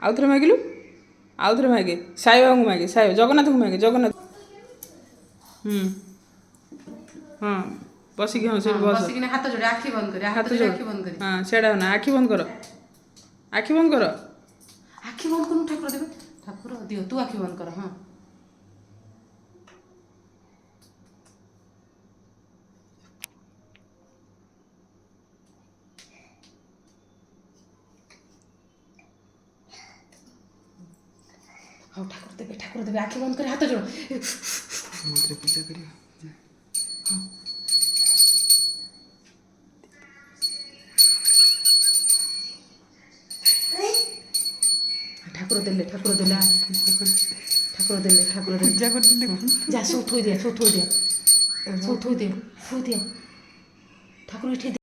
ଆଉଥରେ ମାଗିଲୁ ଆଉଥରେ ମାଗେ ସାଇବାବାଙ୍କୁ ମାଗେ ସାଇ ଜଗନ୍ନାଥଙ୍କୁ ମାଗେ ଜଗନ୍ନାଥ ହଁ ବସିକି ହଁ ସେଇଠି ବସ ବସିକିନା ହାତ ଯୋଡ଼େ ଆଖି ବନ୍ଦ କରି ହାତ ଯୋଡ଼ ଆଖି ବନ୍ଦ କରି ହଁ ସେଇଟା ନା ଆଖି ବନ୍ଦ କର ଆଖି ବନ୍ଦ କର ଆଖି ବନ୍ଦ କରୁନୁ ଠାକୁର ଦେବେ ଠାକୁର ଦିଅ ତୁ ଆଖି ବନ୍ଦ କର ହଁ ହଉ ଠାକୁର ଦେବେ ଆଖି ବନ୍ଦ କରି ହାତ ଯୋଡ଼ ମନ୍ଦିର ପୂଜା କରିବା ହଁ ଠାକୁର ଦେଲେ ଠାକୁର ଦେଲେ ପୂଜା କରୁଛନ୍ତି ଦେଖୁନୁ ଯା ସବୁ ଥୋଇ ଦିଅ ଠାକୁର ଏଠି